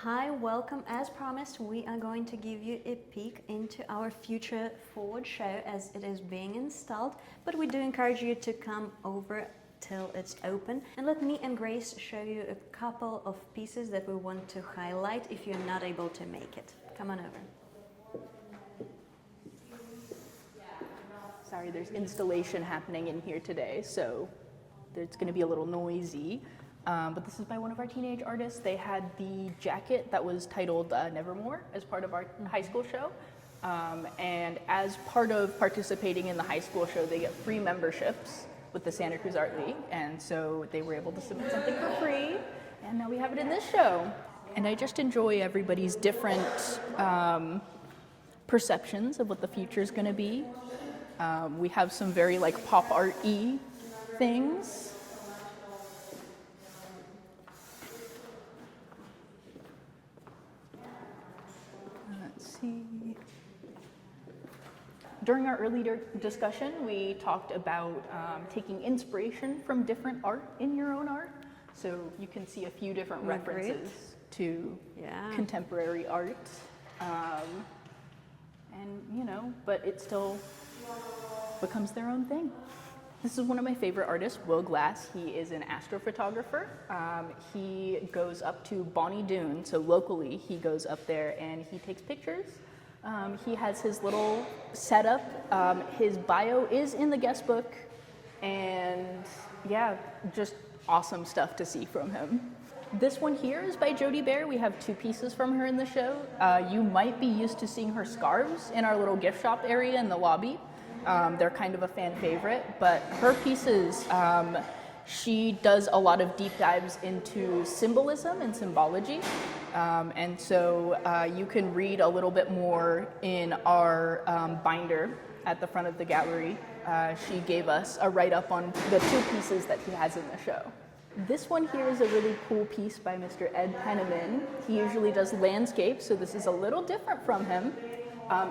Hi, welcome. As promised, we are going to give you a peek into our future forward show as it is being installed, but we do encourage you to come over till it's open and let me and Grace show you a couple of pieces that we want to highlight if you're not able to make it. Come on over. Sorry, there's installation happening in here today, so it's going to be a little noisy. But this is by one of our teenage artists. They had the jacket that was titled Nevermore as part of our high school show. And as part of participating in the high school show, they get free memberships with the Santa Cruz Art League. And so they were able to submit something for free. And now we have it in this show. And I just enjoy everybody's different perceptions of what the future is going to be. We have some very like pop art-y things. During our earlier discussion, we talked about taking inspiration from different art in your own art. So you can see a few different references to contemporary art. But it still becomes their own thing. This is one of my favorite artists, Will Glass. He is an astrophotographer. He goes up to Bonnie Doon, so locally he goes up there and he takes pictures. He has his little setup. His bio is in the guest book, and yeah, just awesome stuff to see from him. This one here is by Jody Bear. We have two pieces from her in the show. You might be used to seeing her scarves in our little gift shop area in the lobby. They're kind of a fan favorite, but her pieces, she does a lot of deep dives into symbolism and symbology. And so you can read a little bit more in our binder at the front of the gallery. She gave us a write-up on the two pieces that he has in the show. This one here is a really cool piece by Mr. Ed Penniman. He usually does landscapes, so this is a little different from him.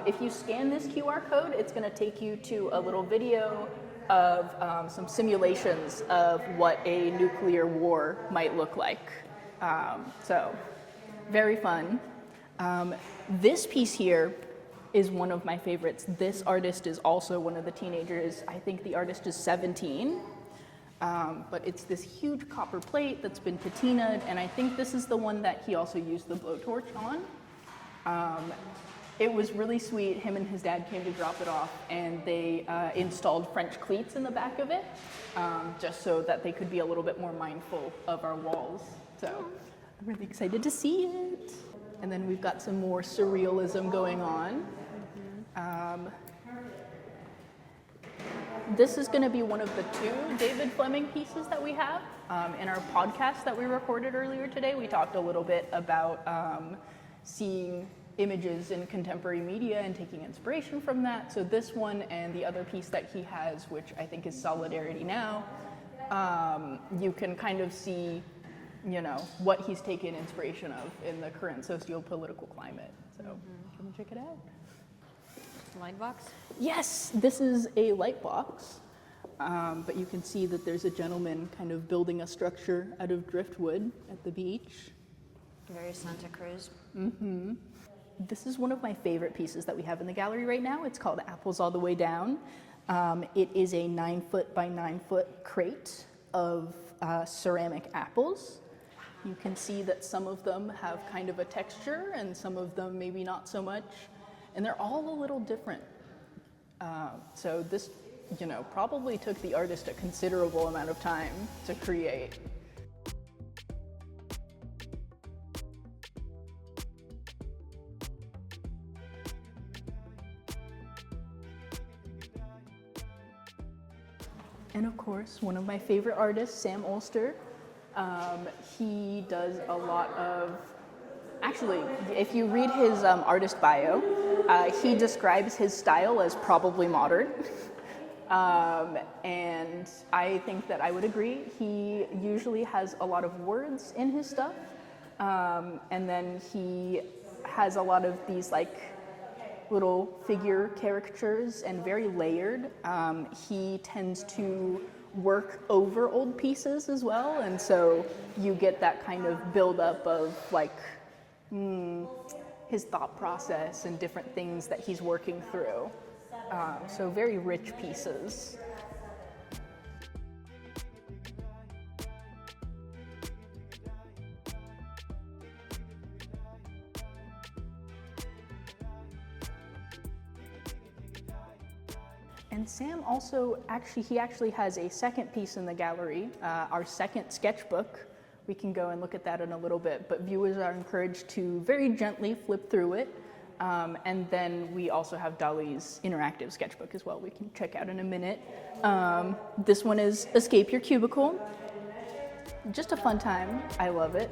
If you scan this QR code, it's going to take you to a little video of some simulations of what a nuclear war might look like. So, very fun. This piece here is one of my favorites. This artist is also one of the teenagers. I think the artist is 17. But it's this huge copper plate that's been patinaed, and I think this is the one that he also used the blowtorch on. It was really sweet. Him and his dad came to drop it off, and they installed French cleats in the back of it, just so that they could be a little bit more mindful of our walls. So I'm really excited to see it. And then we've got some more surrealism going on. This is going to be one of the two David Fleming pieces that we have. In our podcast that we recorded earlier today, we talked a little bit about seeing images in contemporary media and taking inspiration from that. So this one and the other piece that he has, which I think is Solidarity Now, you can kind of see, what he's taken inspiration of in the current socio-political climate. So come check it out. Light box? Yes, this is a light box, but you can see that there's a gentleman kind of building a structure out of driftwood at the beach. Very Santa Cruz. Mm-hmm. This is one of my favorite pieces that we have in the gallery right now. It's called Apples All the Way Down. It is a 9-foot by 9-foot crate of ceramic apples. You can see that some of them have kind of a texture and some of them maybe not so much. And they're all a little different. So this, probably took the artist a considerable amount of time to create. And of course, one of my favorite artists, Sam Olster, he does a lot of, actually, if you read his artist bio, he describes his style as probably modern. And I think that I would agree. He usually has a lot of words in his stuff. And then he has a lot of these little figure caricatures and very layered. He tends to work over old pieces as well, and so you get that kind of buildup of his thought process and different things that he's working through. So very rich pieces. And Sam also actually has a second piece in the gallery, our second sketchbook. We can go and look at that in a little bit, but viewers are encouraged to very gently flip through it. And then we also have Dolly's interactive sketchbook as well, we can check out in a minute. This one is Escape Your Cubicle. Just a fun time, I love it.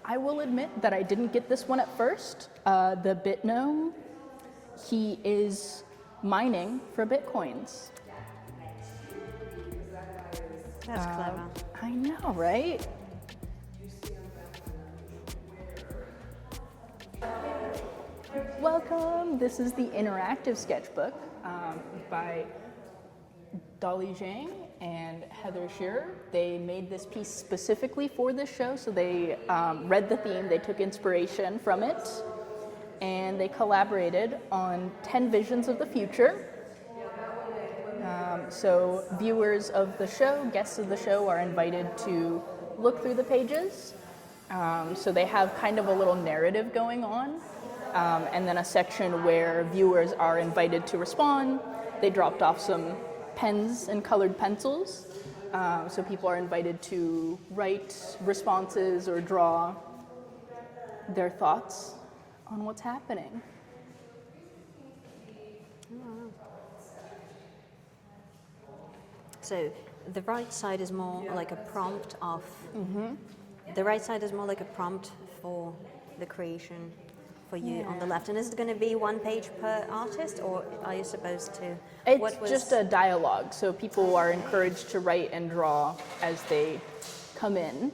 I will admit that I didn't get this one at first. The Bit Gnome, he is mining for Bitcoins. That's clever. I know, right? Welcome. This is the interactive sketchbook by Dolly Zhang and Heather Shearer. They made this piece specifically for this show, so they read the theme, they took inspiration from it, and they collaborated on 10 visions of the future. So viewers of the show, guests of the show, are invited to look through the pages. So they have kind of a little narrative going on, and then a section where viewers are invited to respond. They dropped off some pens and colored pencils, so people are invited to write responses or draw their thoughts on what's happening. So the right side is more like a prompt of. The right side is more like a prompt for the creation for you on the left. And is it going to be one page per artist, or are you supposed to? It's just a dialogue, so people are encouraged to write and draw as they come in.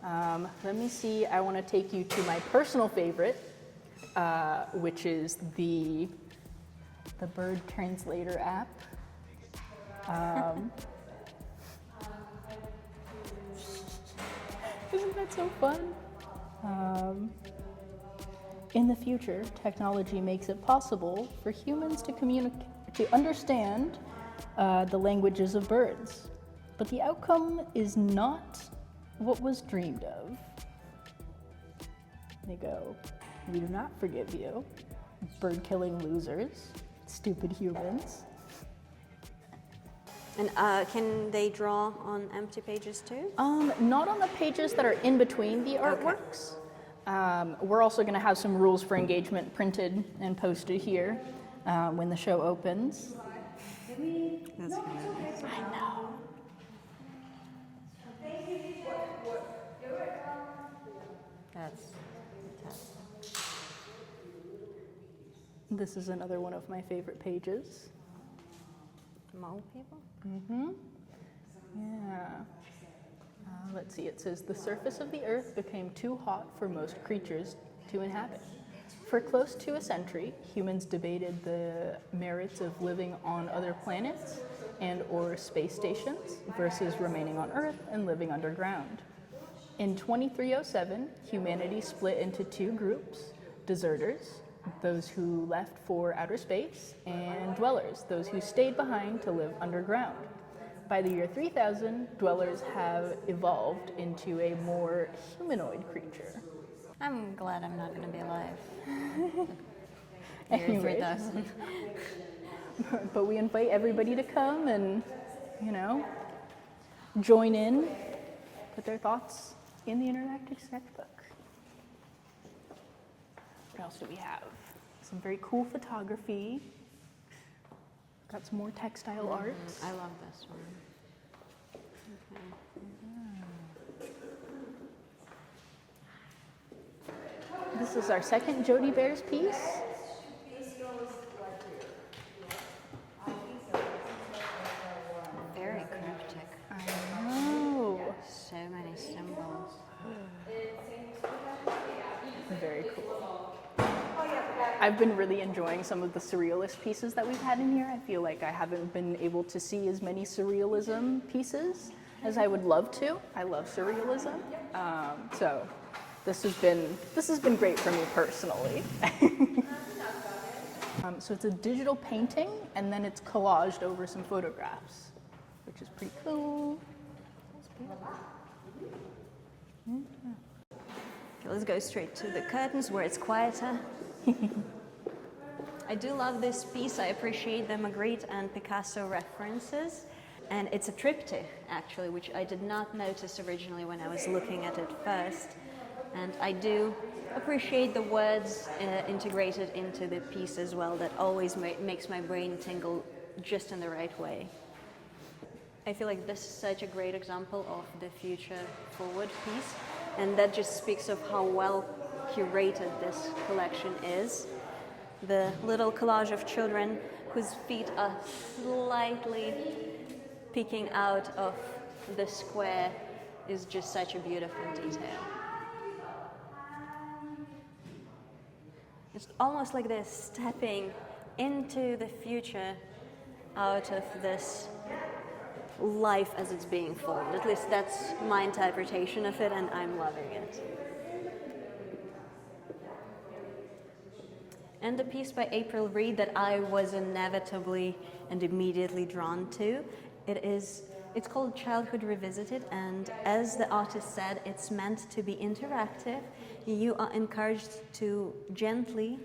Let me see, I want to take you to my personal favorite, which is the Bird Translator app. Isn't that so fun? In the future, technology makes it possible for humans to understand the languages of birds, but the outcome is not what was dreamed of. They go, "We do not forgive you, bird-killing losers, stupid humans." And can they draw on empty pages too? Not on the pages that are in between the artworks. We're also going to have some rules for engagement printed and posted here when the show opens. That's good. I know. That's fantastic. This is another one of my favorite pages. Mole people? Yeah. Let's see, it says, "The surface of the earth became too hot for most creatures to inhabit. For close to a century, humans debated the merits of living on other planets and or space stations versus remaining on Earth and living underground. In 2307, humanity split into two groups: deserters, those who left for outer space, and dwellers, those who stayed behind to live underground. By the year 3000, dwellers have evolved into a more humanoid creature." I'm glad I'm not going to be alive. Anyways. 3000. But we invite everybody to come and, join in, put their thoughts in the interactive sketchbook. What else do we have? Some very cool photography. Got some more textile art. I love this one. This is our second Jody Bears piece. Very cryptic. I know. So many symbols. Very cool. I've been really enjoying some of the surrealist pieces that we've had in here. I feel like I haven't been able to see as many surrealism pieces. as I would love to. I love surrealism. So this has been great for me personally. So it's a digital painting, and then it's collaged over some photographs, which is pretty cool. Okay, let's go straight to the curtains where it's quieter. I do love this piece. I appreciate the Magritte and Picasso references. And it's a triptych, actually, which I did not notice originally when I was looking at it first. And I do appreciate the words integrated into the piece as well. That always makes my brain tingle just in the right way. I feel like this is such a great example of the future forward piece. And that just speaks of how well curated this collection is. The little collage of children whose feet are slightly peeking out of the square is just such a beautiful detail. It's almost like they're stepping into the future out of this life as it's being formed. At least that's my interpretation of it, and I'm loving it. And a piece by April Reed that I was inevitably and immediately drawn to. It's called Childhood Revisited, and as the artist said, it's meant to be interactive. You are encouraged to gently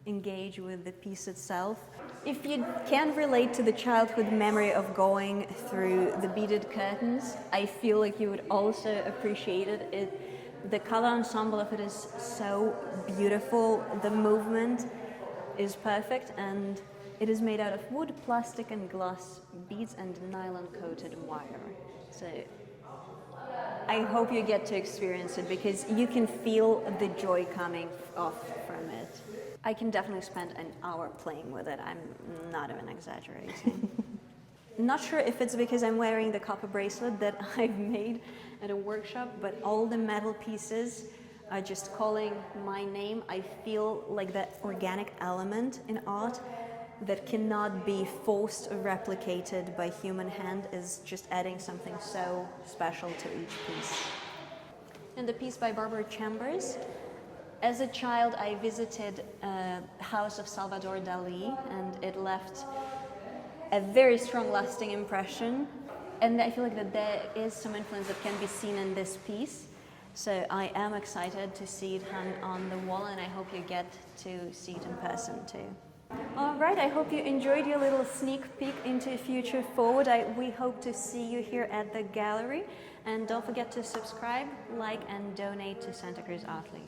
engage with the piece itself. If you can relate to the childhood memory of going through the beaded curtains, I feel like you would also appreciate it. The color ensemble of it is so beautiful. The movement is perfect, and it is made out of wood, plastic, and glass beads and nylon-coated wire. So I hope you get to experience it because you can feel the joy coming off from it. I can definitely spend an hour playing with it. I'm not even exaggerating. Not sure if it's because I'm wearing the copper bracelet that I've made at a workshop, but all the metal pieces are just calling my name. I feel like that organic element in art that cannot be forced or replicated by human hand is just adding something so special to each piece. And the piece by Barbara Chambers. As a child, I visited a house of Salvador Dali, and it left a very strong lasting impression. And I feel like that there is some influence that can be seen in this piece. So I am excited to see it hung on the wall, and I hope you get to see it in person too. All right, I hope you enjoyed your little sneak peek into Future Forward. We hope to see you here at the gallery. And don't forget to subscribe, like, and donate to Santa Cruz Art League.